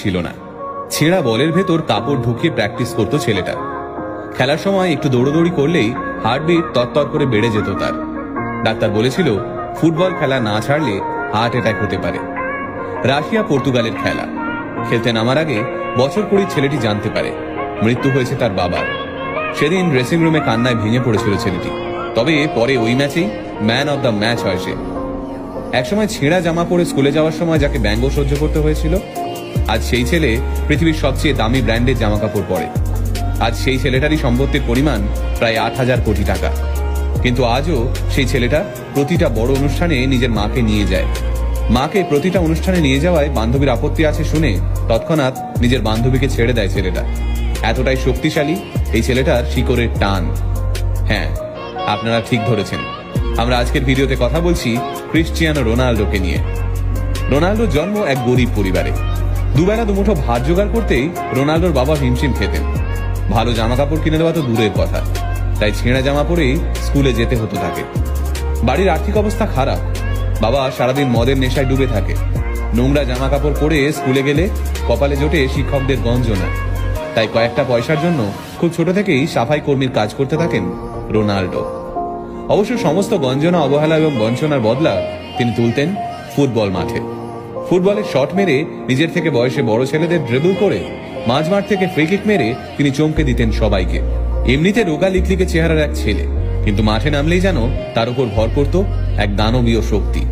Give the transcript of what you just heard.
ছিল না। ছেঁড়া বলের ভেতর কাপড় ঢুকিয়ে প্র্যাকটিস করতো ছেলেটা। খেলার সময় একটু দৌড়দৌড়ি করলেই হার্টবিট তরতর করে বেড়ে যেত তার। ডাক্তার বলেছিল ফুটবল খেলা না ছাড়লে হার্ট অ্যাটাক হতে পারে। রাশিয়া পর্তুগালের খেলা খেলতে নামার আগে বছর 20 ছেলেটি জানতে পারে মৃত্যু হয়েছে তার বাবার। সেদিন ড্রেসিং রুমে কান্নায় ভেঙে পড়েছিল ছেলেটি। তবে পরে ওই ম্যাচেই ম্যান অব দ্য ম্যাচ হয় সে। একসময় ছেঁড়া জামা পরে স্কুলে যাওয়ার সময় যাকে ব্যঙ্গ সহ্য করতে হয়েছিল, আজ সেই ছেলে পৃথিবীর সবচেয়ে দামি ব্র্যান্ডের জামা কাপড় পরে। আজ সেই ছেলেটারই সম্পত্তির পরিমাণ প্রায় 8,000 কোটি টাকা। কিন্তু আজও সেই ছেলেটা প্রতিটা বড় অনুষ্ঠানে নিজের মাকে নিয়ে যায়। মাকে প্রতিটা অনুষ্ঠানে নিয়ে যাওয়ায় বান্ধবীর আপত্তি আছে শুনে তৎক্ষণাৎ নিজের বান্ধবীকে ছেড়ে দেয় ছেলেটা। এতটাই শক্তিশালী এই ছেলেটার শিকড়ের টান। হ্যাঁ, আপনারা ঠিক ধরেছেন, আমরা আজকের ভিডিওতে কথা বলছি ক্রিশ্চিয়ানো রোনাল্ডোকে নিয়ে। রোনাল্ডোর জন্ম এক গরিব পরিবারে। দুবেলা দুমুঠো ভাত জোগাড় করতেই রোনাল্ডোর বাবা হিমশিম খেতেন। ভালো জামা কাপড় কিনে দেওয়া তো দূরের কথা, তাই ছেঁড়া জামা পরেই স্কুলে যেতে হতো তাকে। বাড়ির আর্থিক অবস্থা খারাপ, বাবা সারাদিন মদের নেশায় ডুবে থাকে। নোংরা জামা কাপড় পরে স্কুলে গেলে কপালে জোটে শিক্ষকদের গঞ্জনা। তাই কয়েকটা পয়সার জন্য খুব ছোট থেকেই সাফাই কর্মীর কাজ করতে থাকেন রোনাল্ডো। অবশ্য সমস্ত গঞ্জনা, অবহেলা এবং বঞ্চনার বদলা তিনি তুলতেন ফুটবল মাঠে। ফুটবলের শট মেরে নিজের থেকে বয়সে বড় ছেলেদের ড্রিবল করে মাঝমাঠ থেকে ফ্রি কিক মেরে তিনি চমকে দিতেন সবাইকে। এমনিতে রোগা লিকলিকে চেহারার এক ছেলে, কিন্তু মাঠে নামলেই যেন তার উপর ভর করত এক দানবীয় শক্তি।